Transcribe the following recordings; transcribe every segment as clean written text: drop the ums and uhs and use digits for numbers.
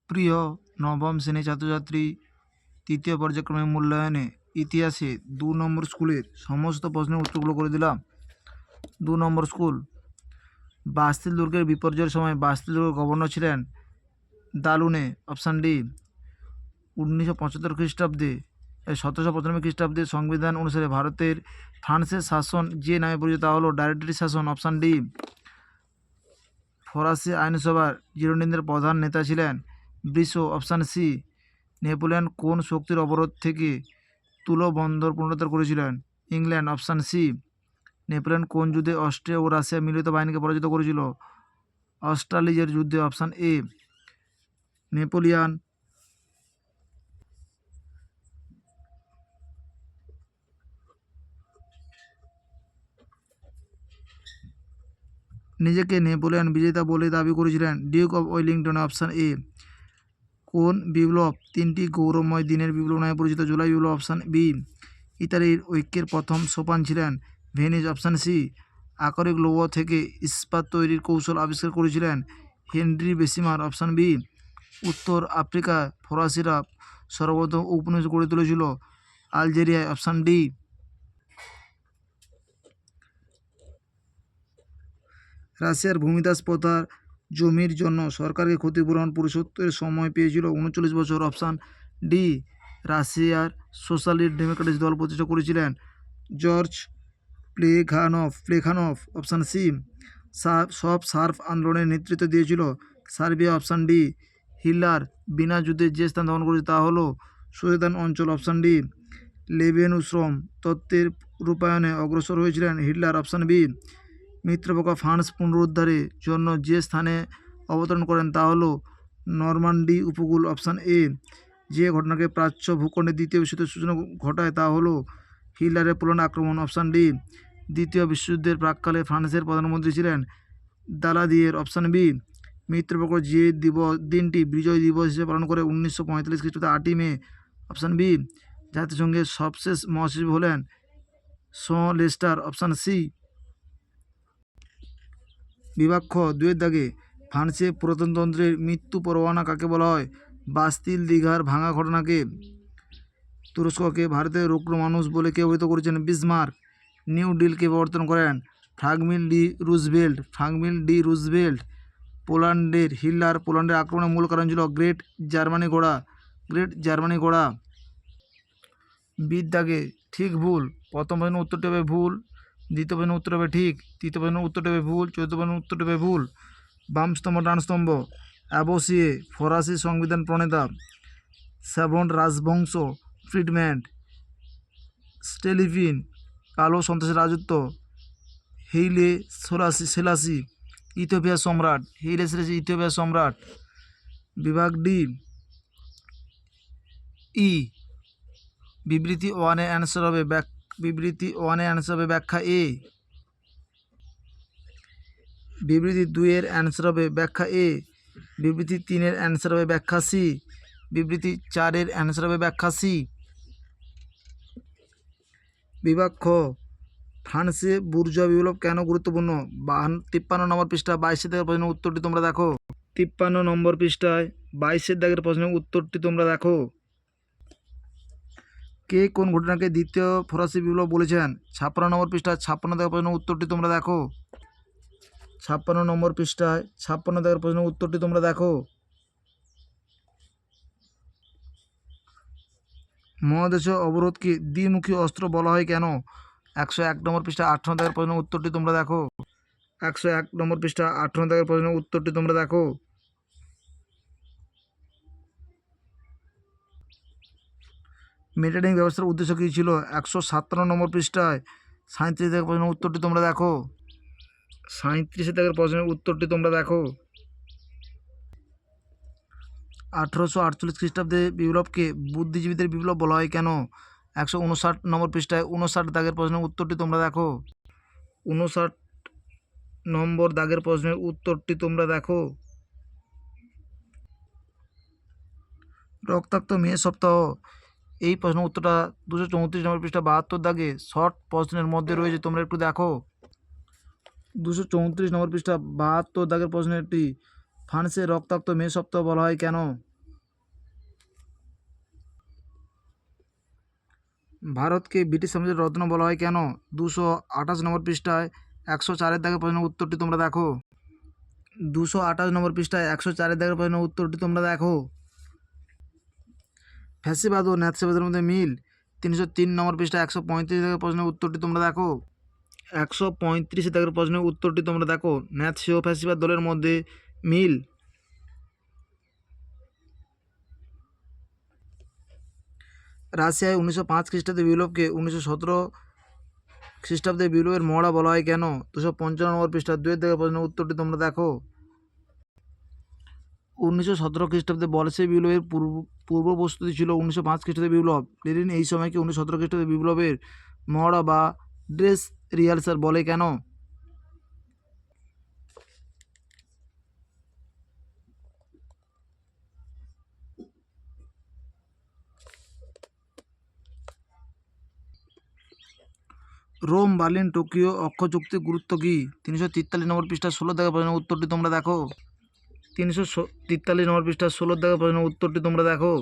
প্রিয় নবম শ্রেণীর ছাত্রছাত্রী, তৃতীয় পর্যায়ক্রমে মূল্যায়নে ইতিহাসে 2 নম্বর স্কুলের সমস্ত প্রশ্নের উত্তরগুলো করে দিলাম। 2 নম্বর স্কুল, বাস্তিল দুর্গের বিপর্যয়ের সময় বাস্তিল দুর্গের গভর্নর ছিলেন দালুনে, অপশান ডি। 1975 খ্রিস্টাব্দে 1795 খ্রিস্টাব্দে সংবিধান অনুসারে ভারতের ফ্রান্সের শাসন যে নামে পরিচিত তা হলো ডাইরেক্টরি শাসন, অপশান ডি। ফরাসি আইনসভার জিরোনিনদের প্রধান নেতা ছিলেন ব্রিসো, অপশান সি। নেপোলিয়ন কোন শক্তির অবরোধ থেকে তুলো বন্দর পুনরুদ্ধার করেছিলেন? England, option C. নেপোলিয়ন কোন যুদ্ধে অস্ট্রিয়া ও রাশিয়া মিলিত বাহিনীকে পরাজিত করেছিল? অস্ট্রালিজের যুদ্ধে, অপশান এ। নেপোলিয়ন নিজেকে নেপোলিয়ন বিজেতা বলে দাবি করেছিলেন? Duke of Wellington, option A. কোন বিপ্লব 3টি গৌরবময় দিনের বিপ্লব নামে পরিচিত? জুলাই বিপ্লব, অপশান বি। ইতালির ঐক্যের প্রথম সোপান ছিলেন ভেনিস, অপশান সি। আকরিক লৌহ থেকে ইস্পাত তৈরির কৌশল আবিষ্কার করেছিলেন হেনরি বেসিমার, অপশান বি। উত্তর আফ্রিকায় ফরাসিরা সর্বপ্রথম উপনিবেশ গড়ে তুলেছিল? আলজেরিয়ায়, অপশান ডি। রাশিয়ার ভূমিদাস প্রথার জমির জন্য সরকারকে ক্ষতিপূরণ পরিশোধের সময় পেয়েছিল 39 বছর, অপশান ডি। রাশিয়ার সোশ্যালিস্ট ডেমোক্রেটিক দল প্রতিষ্ঠা করেছিলেন জর্জ প্লেখানভ, অপশান সি। সব সার্ফ আন্দোলনের নেতৃত্ব দিয়েছিল সার্বিয়া, অপশান ডি। হিটলার বিনা যুদ্ধে যে স্থান দখল করেছে তা হলো সুদেতান অঞ্চল, অপশান ডি। লেবেনুশ্রম তত্ত্বের রূপায়ণে অগ্রসর হয়েছিলেন হিটলার, অপশান বি। মিত্রপক্ষ ফ্রান্স পুনরুদ্ধারের জন্য যে স্থানে অবতরণ করেন তা হলো নরমান্ডি উপকূল, অপশান এ। যে ঘটনাকে প্রাচ্য ভূখণ্ডের দ্বিতীয় বিশ্বযুদ্ধের সূচনা ঘটায় তা হলো হিটলারের পোল্যান্ড আক্রমণ, অপশান ডি। দ্বিতীয় বিশ্বযুদ্ধের প্রাক্কালে ফ্রান্সের প্রধানমন্ত্রী ছিলেন দালাদিয়ের, অপশান বি। মিত্রপক্ষ যে দিনটি বিজয় দিবস হিসেবে পালন করে 1945 খ্রিস্টাব্দে 8ই মে, অপশান বি। জাতিসংঘের সবশেষ মহাসচিব হলেন লেস্টার, অপশান সি। বিভাগ খ 2-এর দাগে ফ্রান্সে প্রজাতন্ত্রের মৃত্যু পরোয়ানা কাকে বলা হয়? বাস্তিল দীঘার ভাঙা ঘটনাকে। তুরস্ককে ভারতের রুগ্ন মানুষ বলে কে অভিহিত করেছেন? বিসমার্ক। নিউ ডিলকে প্রবর্তন করেন ফ্রাঙ্কলিন ডি রুজভেল্ট। পোল্যান্ডের পোল্যান্ডের আক্রমণের মূল কারণ ছিল গ্রেট জার্মানি ঘোড়া। বিদ্যাগে ঠিক ভুল, প্রথম প্রশ্নের উত্তরটি হবে ভুল, দ্বিতীয় প্রশ্নের উত্তর হবে ঠিক, তৃতীয় প্রশ্নের উত্তরটি হবে ভুল, চতুর্থ প্রশ্নের উত্তরটি হবে ভুল। বাম স্তম্ভ, ডান স্তম্ভ। অ্যাবোসিয়ে ফরাসি সংবিধান প্রণেতা। স্যাভন রাজবংশ, ফ্রিডম্যান। স্টেলিভিন কালো সন্ত্রাসের রাজত্ব। হেইলে সেলাসি ইথিওপিয়ার সম্রাট। বিভাগ ডি ই, বিবৃতি 1-এর অ্যান্সার হবে ব্যাখ্যা এ। বিবৃতি 2-এর অ্যান্সার হবে ব্যাখ্যা এ। বিবৃতি 3-এর অ্যান্সার হবে ব্যাখ্যা সি। বিবৃতি 4-এর অ্যান্সার হবে ব্যাখ্যা সি। বিভাগ খ, ফ্রান্সে বুর্জোয়া বিপ্লব কেন গুরুত্বপূর্ণ? 53 নম্বর পৃষ্ঠা 22 দাগের প্রশ্নের উত্তরটি তোমরা দেখো। 53 নম্বর পৃষ্ঠায় 22 দাগের প্রশ্নের উত্তরটি তোমরা দেখো। কে কোন ঘটনাকে দ্বিতীয় ফরাসি বিপ্লব বলেছেন? 56 নম্বর পৃষ্ঠায় 56 দাগের প্রশ্নের উত্তরটি তোমরা দেখো। 56 নম্বর পৃষ্ঠায় 56 দাগের প্রশ্নের উত্তরটি তোমরা দেখো। মহাদেশীয় অবরোধকে দ্বিমুখী অস্ত্র বলা হয় কেন? 101 নম্বর পৃষ্ঠায় 58 দাগের প্রশ্নের উত্তরটি তোমরা দেখো। 101 নম্বর পৃষ্ঠা 58 দাগের প্রশ্নের উত্তরটি তোমরা দেখো। মেটারিং ব্যবস্থার উদ্দেশ্য কী ছিল? 157 নম্বর পৃষ্ঠায় 37 দাগের প্রশ্নের উত্তরটি তোমরা দেখো। 37 দাগের প্রশ্নের উত্তরটি তোমরা দেখো। 1848 খ্রিস্টাব্দে বিপ্লবকে বুদ্ধিজীবীদের বিপ্লব বলা হয় কেন? 159 নম্বর পৃষ্ঠায় 59 দাগের প্রশ্নের উত্তরটি তোমরা দেখো। 59 নম্বর দাগের প্রশ্নের উত্তরটি তোমরা দেখো। রক্তাক্ত মে সপ্তাহ, এই প্রশ্নের উত্তরটা 234 নম্বর পৃষ্ঠা 72 দাগে শর্ট প্রশ্নের মধ্যে রয়েছে, তোমরা একটু দেখো। 234 নম্বর পৃষ্ঠা 72 দাগের প্রশ্নটি, ফ্রান্সে রক্তাক্ত মে সপ্তাহ বলা হয় কেন? ভারতকে ব্রিটিশ সাম্রাজ্যের রত্ন বলা হয় কেন? 228 নম্বর পৃষ্ঠায় 104-এর দাগের প্রশ্নের উত্তরটি তোমরা দেখো। 228 নম্বর পৃষ্ঠায় 104-এর দাগের প্রশ্নের উত্তরটি তোমরা দেখো। ফ্যাসিবাদ ও ন্যায্যবাদের মধ্যে মিল। 303 নম্বর পৃষ্ঠায় 135 দাগের প্রশ্নের উত্তরটি তোমরা দেখো। 135 দাগের প্রশ্নের উত্তরটি তোমরা দেখো। ন্যায্য ও ফ্যাসিবাদ দলের মধ্যে মিল। রাশিয়ায় 1905 খ্রিস্টাব্দে বিপ্লবকে 1917 খ্রিস্টাব্দে বিপ্লবের মহড়া বলা হয় কেন? 255 নম্বর পৃষ্ঠা 2-এর দাগের প্রশ্নের উত্তরটি তোমরা দেখো। 1917 খ্রিস্টাব্দে বলশেভিক বিপ্লবের পূর্ব প্রস্তুতি ছিল 1905 খ্রিস্টাব্দে বিপ্লব। লেনিন এই সময়কে 1917 খ্রিস্টাব্দে বিপ্লবের মহড়া বা ড্রেস রিহার্সাল বলে কেন? রোম, বার্লিন, টোকিও অক্ষ চুক্তির গুরুত্ব কী? 343 নম্বর পৃষ্ঠা 16 দাগের প্রশ্নের উত্তরটি তোমরা দেখো। 343 নম্বর পৃষ্ঠা 16 দাগের প্রশ্নের উত্তরটি তোমরা দেখো।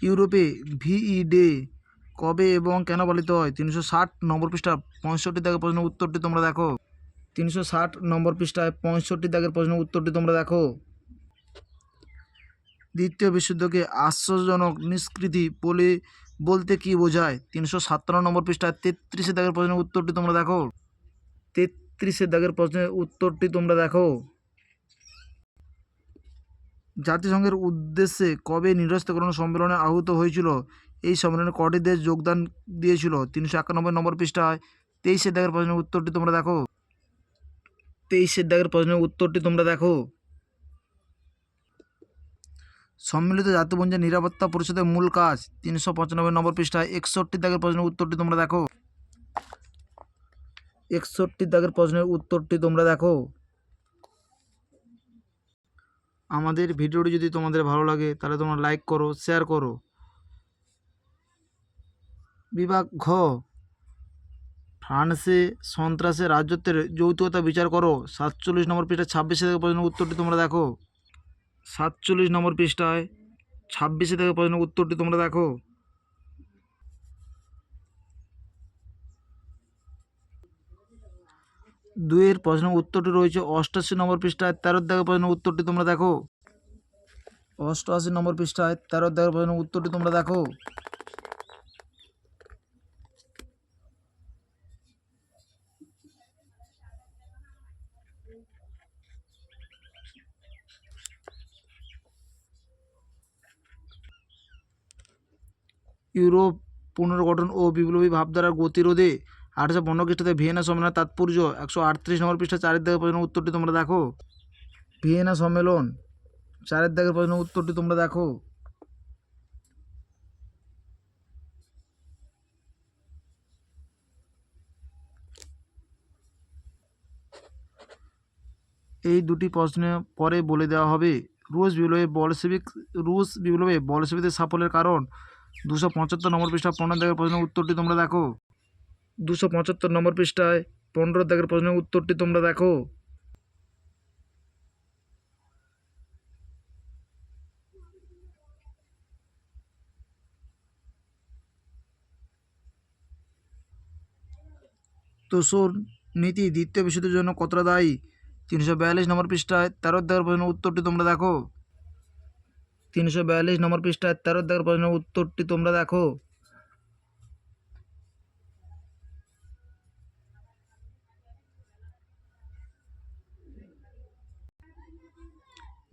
ইউরোপে ভিই ডে কবে এবং কেন পালিত হয়? 360 নম্বর পৃষ্ঠা 65 দাগের প্রশ্নের উত্তরটি তোমরা দেখো। 360 নম্বর পৃষ্ঠায় 65 দাগের প্রশ্নের উত্তরটি তোমরা দেখো। দ্বিতীয় বিশ্বযুদ্ধকে আশ্চর্যজনক নিষ্কৃতি বলতে কী বোঝায়? 357 নম্বর পৃষ্ঠায় 33 দাগের প্রশ্নের উত্তরটি তোমরা দেখো। 33 দাগের প্রশ্নের উত্তরটি তোমরা দেখো। জাতিসংঘের উদ্দেশ্যে কবে নিরস্ত্রীকরণ সম্মেলনে আহূত হয়েছিল? এই সম্মেলনে কটি দেশ যোগদান দিয়েছিল? 391 নম্বর পৃষ্ঠায় 23 দাগের প্রশ্নের উত্তরটি তোমরা দেখো। 23 দাগের প্রশ্নের উত্তরটি তোমরা দেখো। সম্মিলিত জাতিপুঞ্জের নিরাপত্তা পরিষদের মূল কাজ? 395 নম্বর পৃষ্ঠায় 61 দাগের প্রশ্নের উত্তরটি তোমরা দেখো। 61 দাগের প্রশ্নের উত্তরটি তোমরা দেখো। আমাদের ভিডিওটি যদি তোমাদের ভালো লাগে তাহলে তোমরা লাইক করো, শেয়ার করো। বিভাগ ঘ, ফ্রান্সে সন্ত্রাসের রাজত্বের যৌক্তিকতা বিচার করো। 47 নম্বর পৃষ্ঠায় 26 দাগের প্রশ্নের উত্তরটি তোমরা দেখো। 47 নম্বর পৃষ্ঠায় 26 দাগের প্রশ্নের উত্তরটি তোমরা দেখো। দুইয়ের প্রশ্নের উত্তরটি রয়েছে 88 নম্বর পৃষ্ঠায় 13 দাগের প্রশ্নের উত্তরটি তোমরা দেখো। 88 নম্বর পৃষ্ঠায় 13 দাগের প্রশ্নের উত্তরটি তোমরা দেখো। ইউরোপ পুনর্গঠন ও বিপ্লবী ভাবধারার গতিরোধে 1815 খ্রিস্টাব্দে ভিয়েনা সম্মেলনের তাৎপর্য। 138 নম্বর পৃষ্ঠা 4 দাগের প্রশ্নের উত্তরটি তোমরা দেখো। ভিয়েনা সম্মেলন 4 দাগের প্রশ্নের উত্তরটি তোমরা দেখো। এই দুটি প্রশ্নে পরে বলে দেওয়া হবে। রুশ বিপ্লবে বলশেভিকদের সাফল্যের কারণ। 275 নম্বর পৃষ্ঠা 15 দাগের প্রশ্নের উত্তরটি তোমরা দেখো। 275 নম্বর পৃষ্ঠায় 15 দাগের প্রশ্নের উত্তরটি তোমরা দেখো। তোসর নীতি দ্বিতীয় বিশ্বযুদ্ধের জন্য কতটা দায়ী? 342 নম্বর পৃষ্ঠায় 13 দাগের প্রশ্নের উত্তরটি তোমরা দেখো। 342 নম্বর পৃষ্ঠায় 13 দাগের প্রশ্নের উত্তরটি তোমরা দেখো।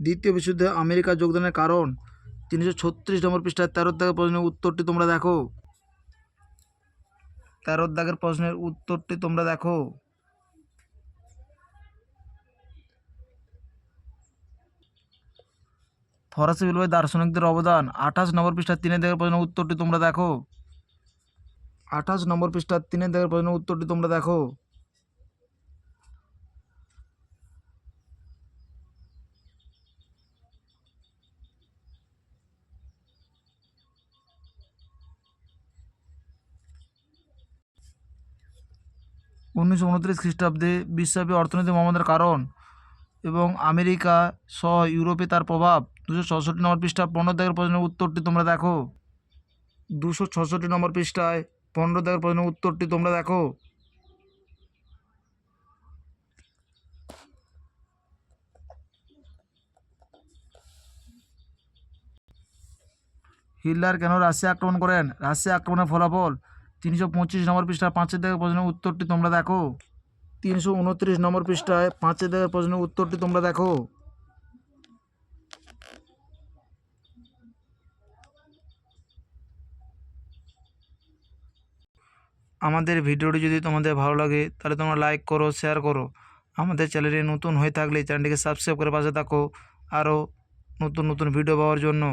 দ্বিতীয় বিশ্বযুদ্ধে আমেরিকা যোগদানের কারণ। 336 নম্বর পৃষ্ঠায় 13 দাগের প্রশ্নের উত্তরটি তোমরা দেখো। 13 দাগের প্রশ্নের উত্তরটি তোমরা দেখো। ফরাসি বিপ্লবে দার্শনিকদের অবদান। 28 নম্বর পৃষ্ঠায় 3 দাগের প্রশ্নের উত্তরটি তোমরা দেখো। 28 নম্বর পৃষ্ঠায় 3 দাগের প্রশ্নের উত্তরটি তোমরা দেখো। উনিশশো 29 খ্রিস্টাব্দে বিশ্বব্যাপী অর্থনৈতিক মহামন্দার কারণ। এবং আমেরিকা সহ ইউরোপে তার প্রভাব। 266 নম্বর পৃষ্ঠা 15 দাগের প্রশ্নের উত্তরটি তোমরা দেখো। 266 নম্বর পৃষ্ঠায় 15 দাগের প্রশ্নের উত্তরটি তোমরা দেখো। হিটলার কেন রাশিয়া আক্রমণ করেন? রাশিয়া আক্রমণের ফলাফল। 325 নম্বর পৃষ্ঠায় 5 দাগের প্রশ্নের উত্তরটি তোমরা দেখো। 329 নম্বর পৃষ্ঠায় 5 দাগের প্রশ্নের উত্তরটি তোমরা দেখো। আমাদের ভিডিওটি যদি তোমাদের ভালো লাগে তাহলে তোমরা লাইক করো, শেয়ার করো। আমাদের চ্যানেলে নতুন হয়ে থাকলে চ্যানেলটিকে সাবস্ক্রাইব করে পাশে থাকো আরও নতুন নতুন ভিডিও পাওয়ার জন্য।